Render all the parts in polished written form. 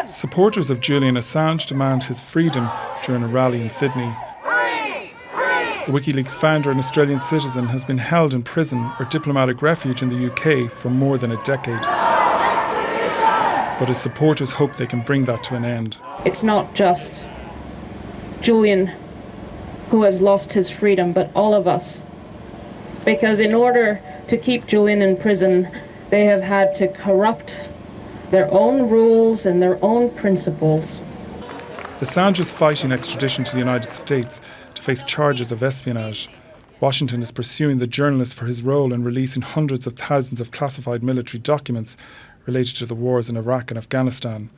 Supporters of Julian Assange demand his freedom during a rally in Sydney. The WikiLeaks founder and Australian citizen has been held in prison or diplomatic refuge in the UK for more than a decade. But his supporters hope they can bring that to an end. It's not just Julian who has lost his freedom, but all of us. Because in order to keep Julian in prison, they have had to corrupt their own rules and their own principles. Assange is fighting extradition to the United States to face charges of espionage. Washington is pursuing the journalist for his role in releasing hundreds of thousands of classified military documents related to the wars in Iraq and Afghanistan.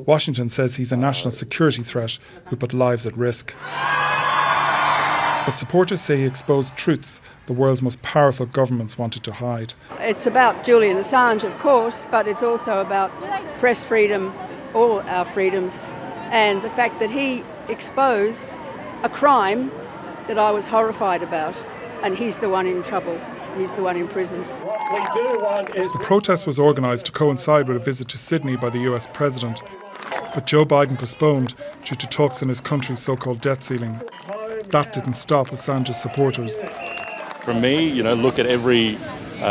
Washington says he's a national security threat who put lives at risk. But supporters say he exposed truths the world's most powerful governments wanted to hide. It's about Julian Assange, of course, but it's also about press freedom, all our freedoms, and the fact that he exposed a crime that I was horrified about, and he's the one in trouble. He's the one imprisoned. The protest was organised to coincide with a visit to Sydney by the US president. But Joe Biden postponed due to talks on his country's so-called debt ceiling. That didn't stop Assange's supporters. For me, look at every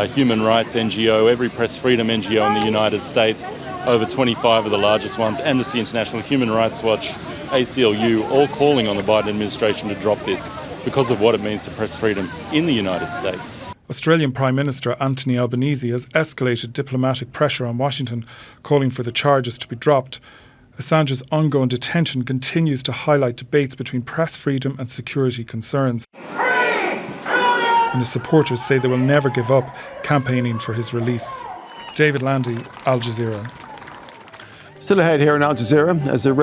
human rights NGO, every press freedom NGO in the United States, over 25 of the largest ones, Amnesty International, Human Rights Watch, ACLU, all calling on the Biden administration to drop this because of what it means to press freedom in the United States. Australian Prime Minister Anthony Albanese has escalated diplomatic pressure on Washington, calling for the charges to be dropped. Assange's ongoing detention continues to highlight debates between press freedom and security concerns. And his supporters say they will never give up campaigning for his release. David Landy, Al Jazeera. Still ahead here in Al Jazeera as a